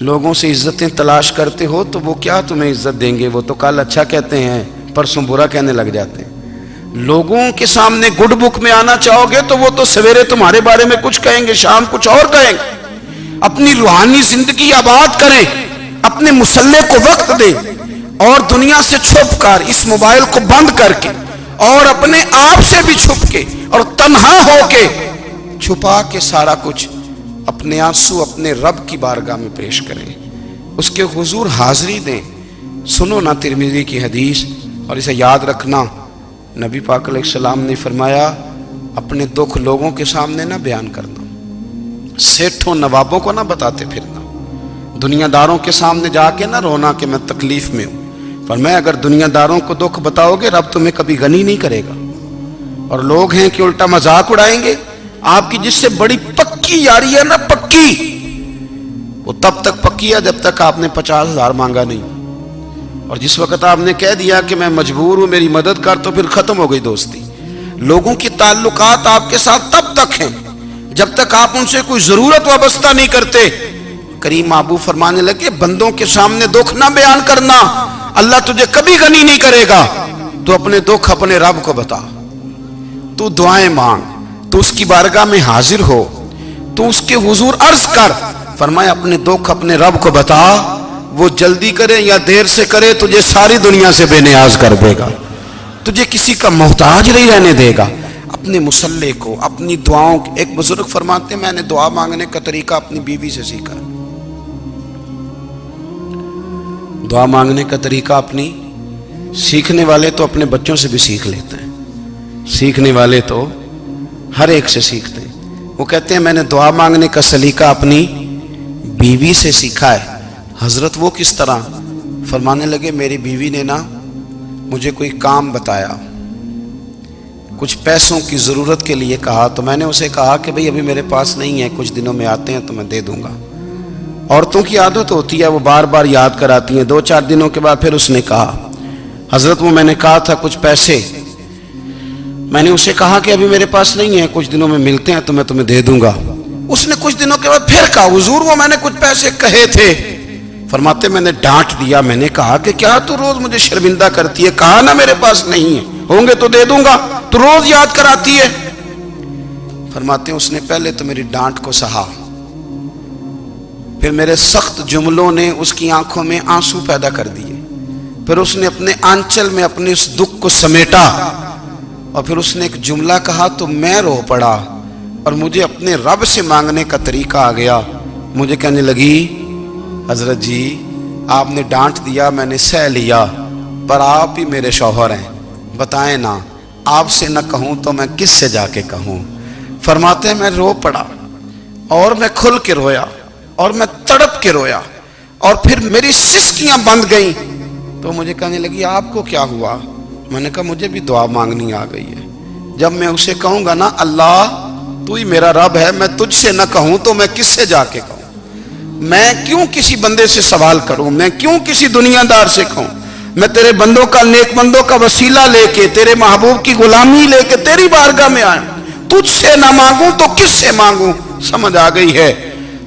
لوگوں سے عزتیں تلاش کرتے ہو تو وہ کیا تمہیں عزت دیں گے؟ وہ تو کل اچھا کہتے ہیں، پرسوں برا کہنے لگ جاتے ہیں۔ لوگوں کے سامنے گڈ بک میں آنا چاہو گے تو وہ تو سویرے تمہارے بارے میں کچھ کہیں گے، شام کچھ اور کہیں گے۔ اپنی روحانی زندگی آباد کریں، اپنے مسلح کو وقت دیں، اور دنیا سے چھپ کر اس موبائل کو بند کر کے اور اپنے آپ سے بھی چھپ کے اور تنہا ہو کے چھپا کے سارا کچھ اپنے آنسو اپنے رب کی بارگاہ میں پیش کریں، اس کے حضور حاضری دیں۔ سنو نا ترمذی کی حدیث، اور اسے یاد رکھنا، نبی پاک علیہ السلام نے فرمایا اپنے دکھ لوگوں کے سامنے نہ بیان کرنا، سیٹھوں نوابوں کو نہ بتاتے پھرنا، دنیا داروں کے سامنے جا کے نہ رونا کہ میں تکلیف میں ہوں۔ فرمایا اگر دنیا داروں کو دکھ بتاؤ گے رب تمہیں کبھی غنی نہیں کرے گا۔ اور لوگ ہیں کہ الٹا مذاق اڑائیں گے آپ کی، جس سے بڑی پکی یاری ہے نا، پکی، وہ تب تک پکی ہے جب تک آپ نے 50,000 مانگا نہیں، اور جس وقت آپ نے کہہ دیا کہ میں مجبور ہوں میری مدد کر، تو پھر ختم ہو گئی دوستی۔ لوگوں کی تعلقات آپ کے ساتھ تب تک ہیں جب تک آپ ان سے کوئی ضرورت وابستہ نہیں کرتے۔ کریم محبوب فرمانے لگے بندوں کے سامنے دکھ نہ بیان کرنا، اللہ تجھے کبھی غنی نہیں کرے گا۔ تو اپنے دکھ اپنے رب کو بتا، تو دعائیں مانگ، تو اس کی بارگاہ میں حاضر ہو، تو اس کے حضور عرض کر۔ فرمایا اپنے دکھ اپنے رب کو بتا، وہ جلدی کرے یا دیر سے کرے تجھے ساری دنیا سے بے نیاز کر دے گا، تجھے کسی کا محتاج نہیں رہنے دے گا۔ اپنے مسلح کو، اپنی دعاؤں، ایک بزرگ فرماتے ہیں میں نے دعا مانگنے کا طریقہ اپنی بیوی سے سیکھا، دعا مانگنے کا طریقہ اپنی، سیکھنے والے تو اپنے بچوں سے بھی سیکھ لیتے ہیں، سیکھنے والے تو ہر ایک سے سیکھتے ہیں۔ وہ کہتے ہیں میں نے دعا مانگنے کا سلیقہ اپنی بیوی سے سیکھا ہے۔ حضرت وہ کس طرح؟ فرمانے لگے میری بیوی نے نا مجھے کوئی کام بتایا، کچھ پیسوں کی ضرورت کے لیے کہا، تو میں نے اسے کہا کہ بھئی ابھی میرے پاس نہیں ہے، کچھ دنوں میں آتے ہیں تو میں دے دوں گا۔ عورتوں کی عادت ہوتی ہے وہ بار بار یاد کراتی ہیں، 2-4 دنوں کے بعد پھر اس نے کہا حضرت وہ میں نے کہا تھا کچھ پیسے، میں نے اسے کہا کہ ابھی میرے پاس نہیں ہے، کچھ دنوں میں ملتے ہیں تو میں تمہیں دے دوں گا۔ اس نے کچھ دنوں کے بعد پھر کہا حضور وہ میں نے کچھ پیسے کہے تھے۔ فرماتے میں نے ڈانٹ دیا، میں نے کہا کہ کیا تو روز مجھے شرمندہ کرتی ہے، کہا نا میرے پاس نہیں ہے، ہوں گے تو دے دوں گا، تو روز یاد کراتی ہے۔ فرماتے ہیں اس نے پہلے تو میری ڈانٹ کو سہا، پھر میرے سخت جملوں نے اس کی آنکھوں میں آنسو پیدا کر دیے، پھر اس نے اپنے آنچل میں اپنے اس دکھ کو سمیٹا، اور پھر اس نے ایک جملہ کہا تو میں رو پڑا، اور مجھے اپنے رب سے مانگنے کا طریقہ آ گیا۔ مجھے کہنے لگی حضرت جی آپ نے ڈانٹ دیا میں نے سہ لیا، پر آپ ہی میرے شوہر ہیں، بتائیں نا آپ سے نہ کہوں تو میں کس سے جا کے کہوں۔ فرماتے ہیں میں رو پڑا، اور میں کھل کے رویا، اور میں تڑپ کے رویا، اور پھر میری سسکیاں بند گئیں۔ تو مجھے کہنے لگی آپ کو کیا ہوا؟ میں نے کہا مجھے بھی دعا مانگنی آ گئی ہے، جب میں اسے کہوں گا نا اللہ تو ہی میرا رب ہے، میں تجھ سے نہ کہوں تو میں کس سے جا کے کہوں؟ میں کیوں کسی بندے سے سوال کروں؟ میں کیوں کسی دنیا دار سے کہوں؟ میں تیرے بندوں کا، نیک بندوں کا وسیلہ لے کے، تیرے محبوب کی غلامی لے کے تیری بارگاہ میں آیا، تجھ سے نہ مانگوں تو کس سے مانگوں؟ سمجھ آ گئی ہے؟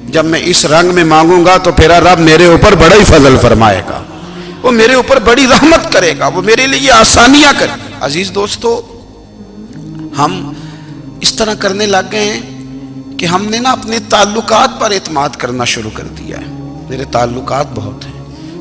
جب میں اس رنگ میں مانگوں گا تو پھر رب میرے اوپر بڑا ہی فضل فرمائے گا، وہ میرے اوپر بڑی رحمت کرے گا، وہ میرے لیے آسانیاں کرے گا۔ عزیز دوستو، ہم اس طرح کرنے لگ گئے ہیں کہ ہم نے نا اپنے تعلقات پر اعتماد کرنا شروع کر دیا ہے۔ میرے تعلقات بہت ہیں،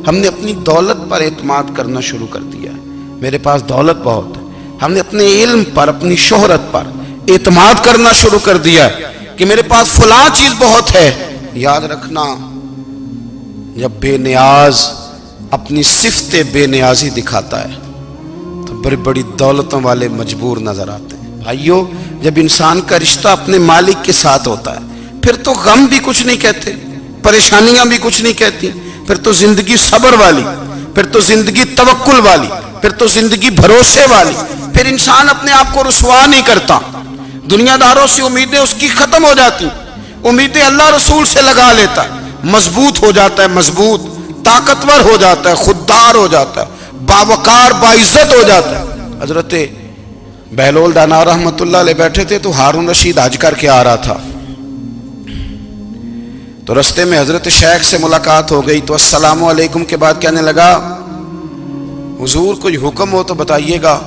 ہم نے اپنی دولت پر اعتماد کرنا شروع کر دیا ہے، میرے پاس دولت بہت ہے۔ ہم نے اپنے علم پر، اپنی شہرت پر اعتماد کرنا شروع کر دیا ہے کہ میرے پاس فلاں چیز بہت ہے۔ یاد رکھنا جب بے نیاز اپنی صفت بے نیازی دکھاتا ہے تو بڑی بڑی دولتوں والے مجبور نظر آتے ہیں۔ بھائیو جب انسان کا رشتہ اپنے مالک کے ساتھ ہوتا ہے پھر تو غم بھی کچھ نہیں کہتے، پریشانیاں بھی کچھ نہیں کہتی، پھر تو زندگی صبر والی، پھر تو زندگی توکل والی، پھر تو زندگی بھروسے والی، پھر انسان اپنے آپ کو رسوا نہیں کرتا، دنیا داروں سے امیدیں اس کی ختم ہو جاتی، امیدیں اللہ رسول سے لگا لیتا ہے، مضبوط ہو جاتا ہے، مضبوط، طاقتور ہو جاتا ہے، خوددار ہو جاتا ہے، باوقار باعزت ہو جاتا ہے۔ حضرت بہلول دانا رحمت اللہ علیہ بیٹھے تھے تو ہارون رشید حج کر کے آ رہا تھا، تو رستے میں حضرت شیخ سے ملاقات ہو گئی تو السلام علیکم کے بعد کہنے لگا حضور کوئی حکم ہو تو بتائیے گا.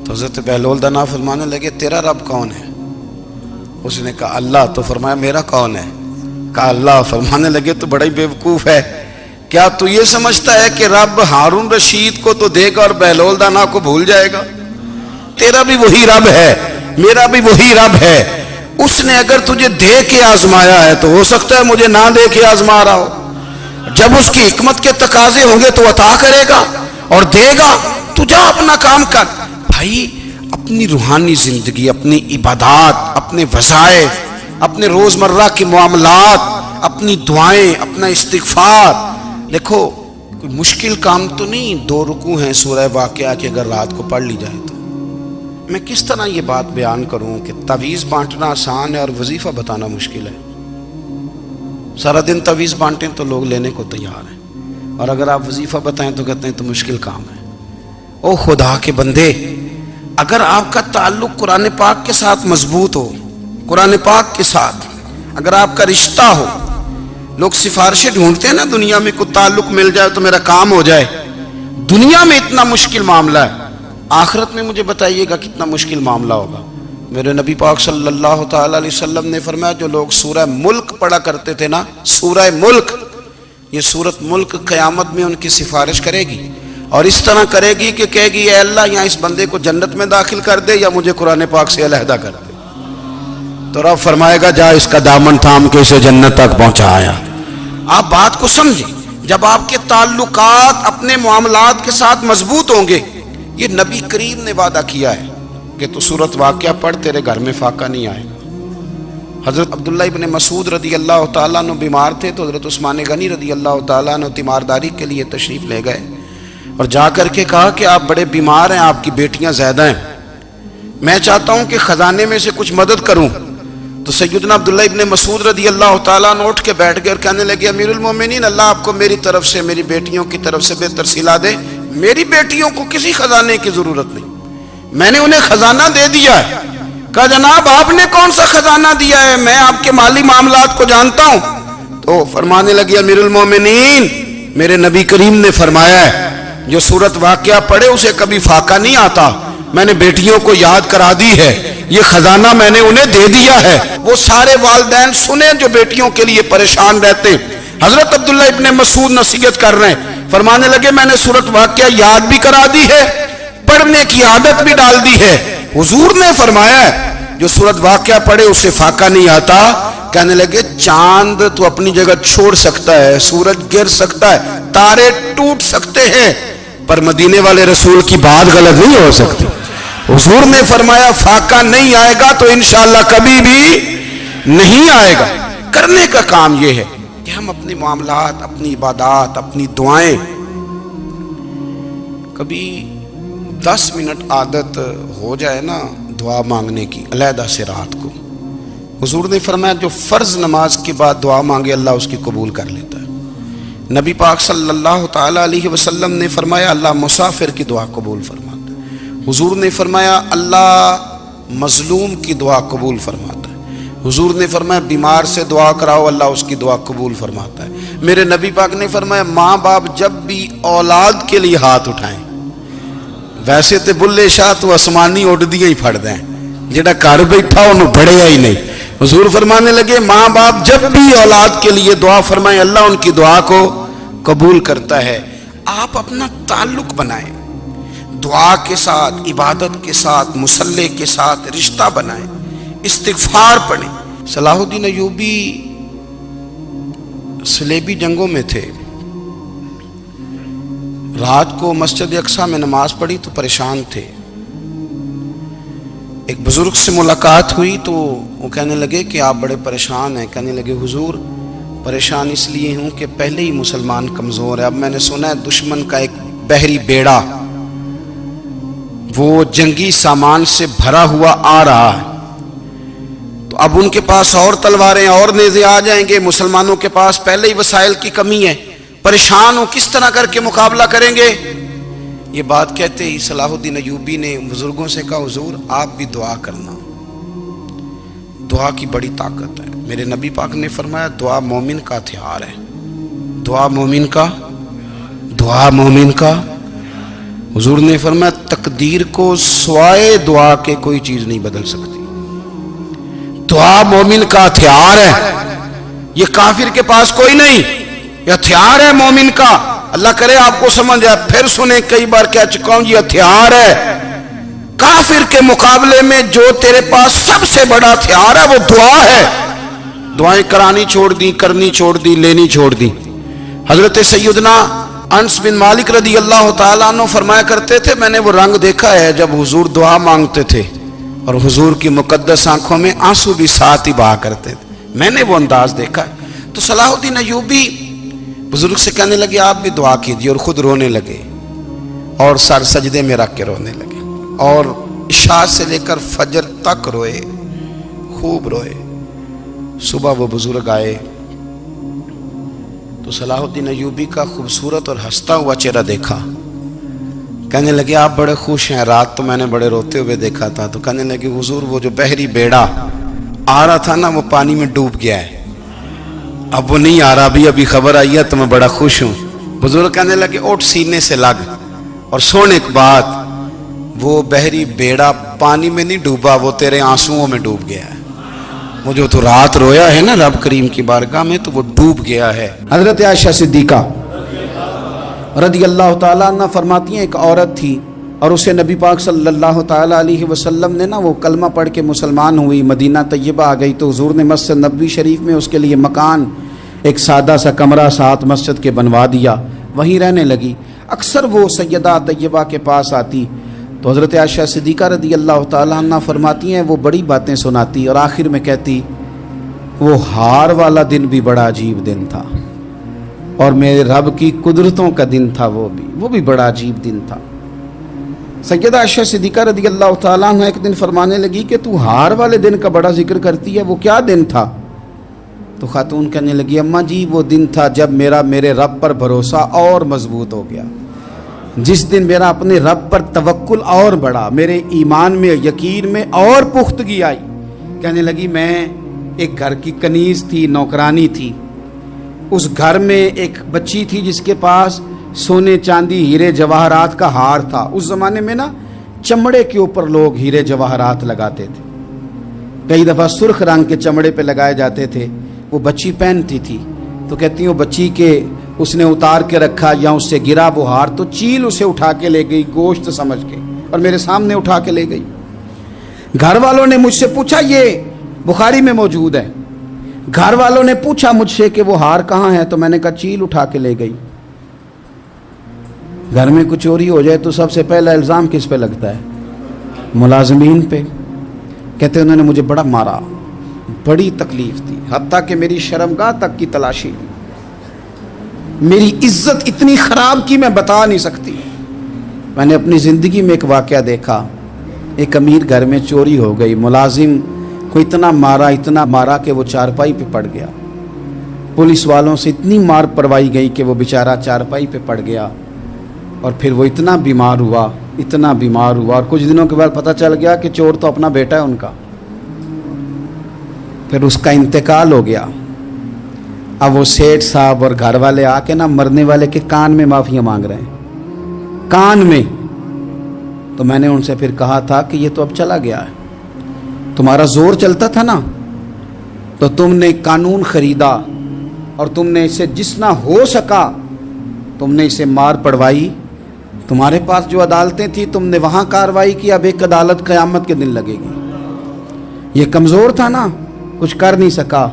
تو حضرت بہلول دانا فرمانے لگے تیرا رب کون ہے؟ اس نے کہا اللہ. تو فرمایا میرا کون ہے؟ کہا اللہ. فرمانے لگے تو بڑا ہی بیوقوف ہے، کیا تو یہ سمجھتا ہے کہ رب ہارون رشید کو تو دے گا اور بہلول دانا کو بھول جائے گا؟ تیرا بھی وہی رب ہے، میرا بھی وہی رب ہے. اس نے اگر تجھے دے کے آزمایا ہے تو ہو سکتا ہے مجھے نہ دے کے آزما رہا ہو. جب اس کی حکمت کے تقاضے ہوں گے تو عطا کرے گا اور دے گا. تو جا اپنا کام کر. بھائی اپنی روحانی زندگی، اپنی عبادات، اپنے وظائف، اپنے روزمرہ کے معاملات، اپنی دعائیں، اپنا استغفار. دیکھو کوئی مشکل کام تو نہیں 2 رکوع ہیں سورہ واقعہ کہ اگر رات کو پڑھ لی جائے تو. میں کس طرح یہ بات بیان کروں کہ تعویذ بانٹنا آسان ہے اور وظیفہ بتانا مشکل ہے. سارا دن تعویذ بانٹیں تو لوگ لینے کو تیار ہیں، اور اگر آپ وظیفہ بتائیں تو کہتے ہیں تو مشکل کام ہے. او خدا کے بندے، اگر آپ کا تعلق قرآن پاک کے ساتھ مضبوط ہو، قرآن پاک کے ساتھ اگر آپ کا رشتہ ہو، لوگ سفارشیں ڈھونڈتے ہیں نا دنیا میں، کوئی تعلق مل جائے تو میرا کام ہو جائے. دنیا میں اتنا مشکل معاملہ ہے، آخرت میں مجھے بتائیے گا کتنا مشکل معاملہ ہوگا. میرے نبی پاک صلی اللہ تعالی علیہ وسلم نے فرمایا جو لوگ سورہ ملک پڑھا کرتے تھے نا، سورہ ملک، یہ سورت ملک قیامت میں ان کی سفارش کرے گی، اور اس طرح کرے گی کہ کہے گی اے اللہ یہاں اس بندے کو جنت میں داخل کر دے یا مجھے قرآن پاک سے علیحدہ کر دے. تو رب فرمائے گا جا اس کا دامن تھام کے اسے جنت تک پہنچایا. آپ بات کو سمجھیں، جب آپ کے تعلقات اپنے معاملات کے ساتھ مضبوط ہوں گے، یہ نبی کریم نے وعدہ کیا ہے کہ تو سورت واقعہ پڑھ تیرے گھر میں فاقہ نہیں آئے گا. حضرت عبداللہ ابن مسعود رضی اللہ تعالیٰ عنہ بیمار تھے تو حضرت عثمان غنی رضی اللہ تعالیٰ عنہ تیمارداری کے لیے تشریف لے گئے اور جا کر کے کہا کہ آپ بڑے بیمار ہیں، آپ کی بیٹیاں زیادہ ہیں، میں چاہتا ہوں کہ خزانے میں سے کچھ مدد کروں. تو سیدنا عبداللہ ابن مسعود رضی اللہ تعالیٰ عنہ اٹھ کے بیٹھ گئے اور کہنے لگے امیر المومنین، اللہ آپ کو میری طرف سے، میری بیٹیوں کی طرف سے بہتر صلہ دے. میری بیٹیوں کو کسی خزانے کی ضرورت نہیں، میں نے انہیں خزانہ دے دیا ہے. کہا جناب آپ نے کون سا خزانہ دیا ہے، میں آپ کے مالی معاملات کو جانتا ہوں. تو فرمانے لگے امیر المومنین، میرے نبی کریم نے فرمایا ہے جو سورت واقعہ پڑھے اسے کبھی فاقہ نہیں آتا. میں نے بیٹیوں کو یاد کرا دی ہے، یہ خزانہ میں نے انہیں دے دیا ہے. وہ سارے والدین سنیں جو بیٹیوں کے لیے پریشان رہتے. حضرت عبداللہ ابن مسعود نصیحت کر رہے ہیں، فرمانے لگے میں نے سورت واقعہ یاد بھی کرا دی ہے، پڑھنے کی عادت بھی ڈال دی ہے. حضور نے فرمایا ہے جو سورت واقعہ پڑھے اسے فاقہ نہیں آتا. کہنے لگے چاند تو اپنی جگہ چھوڑ سکتا ہے، سورج گر سکتا ہے، تارے ٹوٹ سکتے ہیں، پر مدینے والے رسول کی بات غلط نہیں ہو سکتی. حضور نے فرمایا فاقہ نہیں آئے گا تو انشاءاللہ کبھی بھی نہیں آئے گا. کرنے کا کام یہ ہے کہ ہم اپنے معاملات، اپنی عبادات، اپنی دعائیں، کبھی 10 منٹ عادت ہو جائے نا دعا مانگنے کی علیحدہ سے رات کو. حضور نے فرمایا جو فرض نماز کے بعد دعا مانگے اللہ اس کی قبول کر لیتا ہے. نبی پاک صلی اللہ تعالی علیہ وسلم نے فرمایا اللہ مسافر کی دعا قبول فرماتا ہے. حضور نے فرمایا اللہ مظلوم کی دعا قبول فرماتا ہے. حضور نے فرمایا بیمار سے دعا کراؤ اللہ اس کی دعا قبول فرماتا ہے. میرے نبی پاک نے فرمایا ماں باپ جب بھی اولاد کے لیے ہاتھ اٹھائیں، ویسے تے بلے شاہ تو آسمانی اڈ دیا ہی پھڑ دیں، جڑا گھر بیٹھا انہوں بڑھیا ہی نہیں. حضور فرمانے لگے ماں باپ جب بھی اولاد کے لیے دعا فرمائیں اللہ ان کی دعا کو قبول کرتا ہے. آپ اپنا تعلق بنائیں دعا کے ساتھ، عبادت کے ساتھ، مصلی کے ساتھ رشتہ بنائیں، استغفار پڑھیں. صلاح الدین ایوبی صلیبی جنگوں میں تھے، رات کو مسجد اقصیٰ میں نماز پڑھی تو پریشان تھے. ایک بزرگ سے ملاقات ہوئی تو وہ کہنے لگے کہ آپ بڑے پریشان ہیں. کہنے لگے حضور پریشان اس لیے ہوں کہ پہلے ہی مسلمان کمزور ہے، اب میں نے سنا ہے دشمن کا ایک بحری بیڑا وہ جنگی سامان سے بھرا ہوا آ رہا ہے، تو اب ان کے پاس اور تلواریں اور نیزے آ جائیں گے، مسلمانوں کے پاس پہلے ہی وسائل کی کمی ہے، پریشان ہو کس طرح کر کے مقابلہ کریں گے. یہ بات کہتے ہی صلاح الدین ایوبی نے بزرگوں سے کہا حضور آپ بھی دعا کرنا، دعا کی بڑی طاقت ہے. میرے نبی پاک نے فرمایا دعا مومن کا ہتھیار ہے، دعا مومن کا، دعا مومن کا۔ حضور نے فرمایا تقدیر کو سوائے دعا کے کوئی چیز نہیں بدل سکتی، دعا مومن کا ہتھیار ہے، یہ کافر کے پاس کوئی نہیں، یہ ہتھیار ہے مومن کا۔ اللہ کرے آپ کو سمجھ آئے، پھر سنیں، کئی بار کہہ چکا ہوں یہ ہتھیار ہے۔ کافر کے مقابلے میں جو تیرے پاس سب سے بڑا ہتھیار ہے وہ دعا ہے۔ دعائیں کرانی چھوڑ دی، کرنی چھوڑ دی، لینی چھوڑ دی۔ حضرت سیدنا انس بن مالک رضی اللہ تعالیٰ عنہ فرمایا کرتے تھے، میں نے وہ رنگ دیکھا ہے جب حضور دعا مانگتے تھے اور حضور کی مقدس آنکھوں میں آنسو بھی ساتھ ہی بہا کرتے تھے، میں نے وہ انداز دیکھا ہے۔ تو صلاح الدین ایوبی بزرگ سے کہنے لگے آپ بھی دعا کیجیے، اور خود رونے لگے اور سر سجدے میں رکھ کے رونے لگے، اور عشاء سے لے کر فجر تک روئے، خوب روئے۔ صبح وہ بزرگ آئے تو صلاح الدین ایوبی کا خوبصورت اور ہنستا ہوا چہرہ دیکھا، کہنے لگے آپ بڑے خوش ہیں، رات تو میں نے بڑے روتے ہوئے دیکھا تھا۔ تو کہنے لگے حضور وہ جو بحری بیڑا آ رہا تھا نا وہ پانی میں ڈوب گیا ہے، اب وہ نہیں آ رہا، ابھی خبر آئی ہے تو میں بڑا خوش ہوں۔ بزرگ کہنے لگے اٹھ سینے سے لگ اور سن ایک بات، وہ بحری بیڑا پانی میں نہیں ڈوبا، وہ تیرے آنسوؤں میں ڈوب گیا ہے۔ وہ جو تو رات رویا ہے نا رب کریم کی بارگاہ میں تو وہ ڈوب گیا ہے۔ حضرت عائشہ صدیقہ رضی اللہ تعالیٰ عنہ فرماتی ہیں ایک عورت تھی اور اسے نبی پاک صلی اللہ تعالیٰ علیہ وسلم نے نا وہ کلمہ پڑھ کے مسلمان ہوئی، مدینہ طیبہ آ گئی تو حضور نے مسجد نبوی شریف میں اس کے لیے مکان، ایک سادہ سا کمرہ ساتھ مسجد کے بنوا دیا، وہیں رہنے لگی۔ اکثر وہ سیدہ طیبہ کے پاس آتی تو حضرت عائشہ صدیقہ رضی اللہ تعالیٰ عنہ فرماتی ہیں وہ بڑی باتیں سناتی اور آخر میں کہتی وہ ہار والا دن بھی بڑا عجیب دن تھا اور میرے رب کی قدرتوں کا دن تھا، وہ بھی بڑا عجیب دن تھا۔ سیدہ عائشہ صدیقہ رضی اللہ تعالیٰ عنہ ایک دن فرمانے لگی کہ تو ہار والے دن کا بڑا ذکر کرتی ہے، وہ کیا دن تھا؟ تو خاتون کہنے لگی اماں جی وہ دن تھا جب میرے رب پر بھروسہ اور مضبوط ہو گیا، جس دن میرا اپنے رب پر توکل اور بڑھا، میرے ایمان میں یقین میں اور پختگی آئی۔ کہنے لگی میں ایک گھر کی کنیز تھی، نوکرانی تھی، اس گھر میں ایک بچی تھی جس کے پاس سونے چاندی ہیرے جواہرات کا ہار تھا۔ اس زمانے میں نا چمڑے کے اوپر لوگ ہیرے جواہرات لگاتے تھے، کئی دفعہ سرخ رنگ کے چمڑے پہ لگائے جاتے تھے، وہ بچی پہنتی تھی۔ تو کہتی ہیں وہ بچی کے اس نے اتار کے رکھا یا اس سے گرا وہ ہار تو چیل اسے اٹھا کے لے گئی گوشت سمجھ کے اور میرے سامنے اٹھا کے لے گئی۔ گھر والوں نے مجھ سے پوچھا، یہ بخاری میں موجود ہے، گھر والوں نے پوچھا مجھ سے کہ وہ ہار کہاں ہے تو میں نے کہا چیل اٹھا کے لے گئی۔ گھر میں کچھ چوری ہو جائے تو سب سے پہلا الزام کس پہ لگتا ہے؟ ملازمین پہ۔ کہتے انہوں نے مجھے بڑا مارا، بڑی تکلیف تھی، حتیٰ کہ میری شرمگاہ تک کی تلاشی لی، میری عزت اتنی خراب کی میں بتا نہیں سکتی۔ میں نے اپنی زندگی میں ایک واقعہ دیکھا، ایک امیر گھر میں چوری ہو گئی، ملازم کو اتنا مارا کہ وہ چارپائی پہ پڑ گیا، پولیس والوں سے اتنی مار پروائی گئی کہ وہ بیچارہ چارپائی پہ پڑ گیا، اور پھر وہ اتنا بیمار ہوا اور کچھ دنوں کے بعد پتہ چل گیا کہ چور تو اپنا بیٹا ہے ان کا، پھر اس کا انتقال ہو گیا۔ اب وہ سیٹھ صاحب اور گھر والے آ کے نا مرنے والے کے کان میں معافیاں مانگ رہے ہیں، کان میں۔ تو میں نے ان سے پھر کہا تھا کہ یہ تو اب چلا گیا ہے، تمہارا زور چلتا تھا نا تو تم نے قانون خریدا اور تم نے اسے جتنا ہو سکا تم نے اسے مار پڑوائی، تمہارے پاس جو عدالتیں تھیں تم نے وہاں کارروائی کی، اب ایک عدالت قیامت کے دن لگے گی۔ یہ کمزور تھا نا، کچھ کر نہیں سکا۔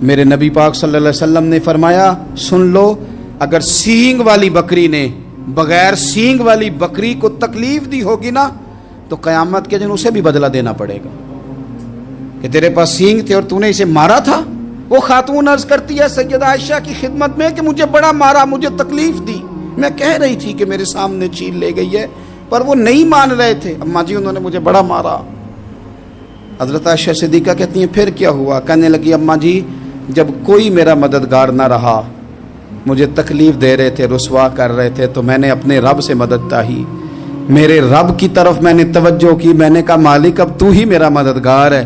میرے نبی پاک صلی اللہ علیہ وسلم نے فرمایا سن لو، اگر سینگ والی بکری نے بغیر سینگ والی بکری کو تکلیف دی ہوگی نا تو قیامت کے دن اسے بھی بدلہ دینا پڑے گا کہ تیرے پاس سینگ تھے اور تو نے اسے مارا تھا۔ وہ خاتون عرض کرتی ہے سیدہ عائشہ کی خدمت میں کہ مجھے بڑا مارا، مجھے تکلیف دی، میں کہہ رہی تھی کہ میرے سامنے چیل لے گئی ہے پر وہ نہیں مان رہے تھے، اماں جی انہوں نے مجھے بڑا مارا۔ حضرت عائشہ صدیقہ کہتی ہیں پھر کیا ہوا؟ کہنے لگی اماں جی جب کوئی میرا مددگار نہ رہا، مجھے تکلیف دے رہے تھے، رسوا کر رہے تھے، تو میں نے اپنے رب سے مدد چاہی، میرے رب کی طرف میں نے توجہ کی، میں نے کہا مالک اب تو ہی میرا مددگار ہے،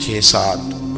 6-7,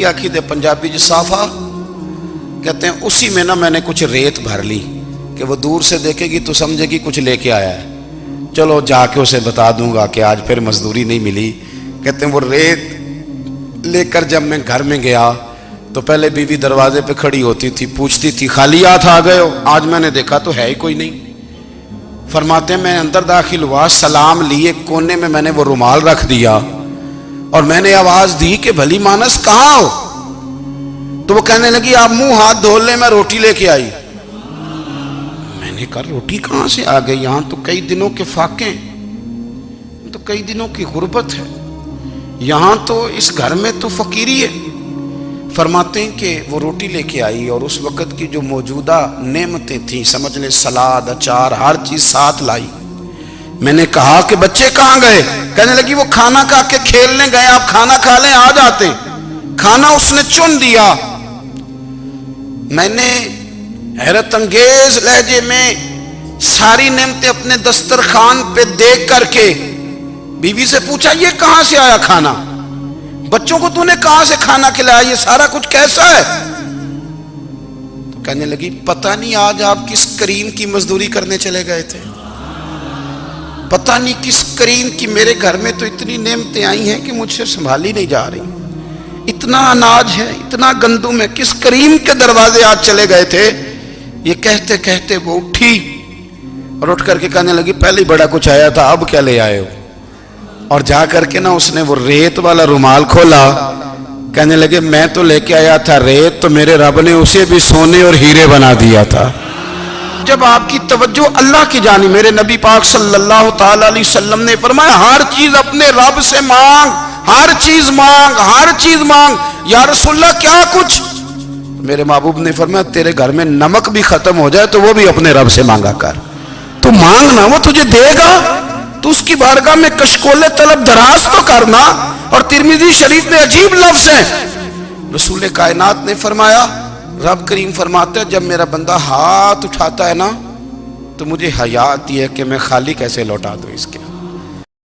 پکی عقید پنجابی جو صافہ کہتے ہیں، اسی میں نا میں نے کچھ ریت بھر لی کہ وہ دور سے دیکھے گی تو سمجھے گی کچھ لے کے آیا ہے، چلو جا کے اسے بتا دوں گا کہ آج پھر مزدوری نہیں ملی۔ کہتے ہیں وہ ریت لے کر جب میں گھر میں گیا تو پہلے بیوی دروازے پہ کھڑی ہوتی تھی، پوچھتی تھی خالی ہاتھ آ گئے ہو؟ آج میں نے دیکھا تو ہے ہی کوئی نہیں۔ فرماتے ہیں میں اندر داخل ہوا، سلام لیے، کونے میں میں نے وہ رومال رکھ دیا اور میں نے آواز دی کہ بھلی مانس کہاں ہو؟ تو وہ کہنے لگی آپ منہ ہاتھ دھو لیں، میں روٹی لے کے آئی۔ میں نے کہا روٹی کہاں سے آ گئی؟ یہاں تو کئی دنوں کے فاقے، تو کئی دنوں کی غربت ہے، یہاں تو اس گھر میں تو فقیری ہے۔ فرماتے ہیں کہ وہ روٹی لے کے آئی اور اس وقت کی جو موجودہ نعمتیں تھیں، سمجھ لیں سلاد، اچار، ہر چیز ساتھ لائی۔ میں نے کہا کہ بچے کہاں گئے؟ کہنے لگی وہ کھانا کھا کے کھیلنے گئے، آپ کھانا کھا لیں آ جاتے۔ کھانا اس نے چن دیا۔ میں نے حیرت انگیز لہجے میں ساری نعمتیں اپنے دسترخوان پہ دیکھ کر کے بیوی سے پوچھا یہ کہاں سے آیا کھانا؟ بچوں کو تو نے کہاں سے کھانا کھلایا؟ یہ سارا کچھ کیسا ہے؟ تو کہنے لگی پتہ نہیں آج آپ کس کریم کی مزدوری کرنے چلے گئے تھے، پتہ نہیں کس کریم کی، میرے گھر میں تو اتنی نعمتیں آئی ہیں کہ مجھ سے سنبھالی نہیں جا رہی، اتنا اناج ہے، اتنا گندم ہے، کس کریم کے دروازے آج چلے گئے تھے؟ یہ کہتے کہتے وہ اٹھی اور اٹھ کر کے کہنے لگی پہلے بڑا کچھ آیا تھا، اب کیا لے آئے ہو؟ اور جا کر کے نا اس نے وہ ریت والا رومال کھولا، کہنے لگے میں تو لے کے آیا تھا ریت، تو میرے رب نے اسے بھی سونے اور ہیرے بنا دیا تھا۔ جب آپ کی توجہ اللہ کی جانب، میرے نبی پاک صلی اللہ تعالی علیہ وسلم نے فرمایا ہر چیز اپنے رب سے مانگ، ہر چیز مانگ، ہر چیز مانگ۔ یا رسول اللہ کیا کچھ؟ میرے محبوب نے فرمایا تیرے گھر میں نمک بھی ختم ہو جائے تو وہ بھی اپنے رب سے مانگا کر، تو مانگنا وہ تجھے دے گا، تو اس کی بارگاہ میں کشکول طلب دراز تو کرنا۔ اور ترمذی شریف میں عجیب لفظ ہے، رسول کائنات نے فرمایا، رب کریم فرماتا ہے جب میرا بندہ ہاتھ اٹھاتا ہے نا تو مجھے حیا آتی ہے کہ میں خالی کیسے لوٹا دوں اس کے۔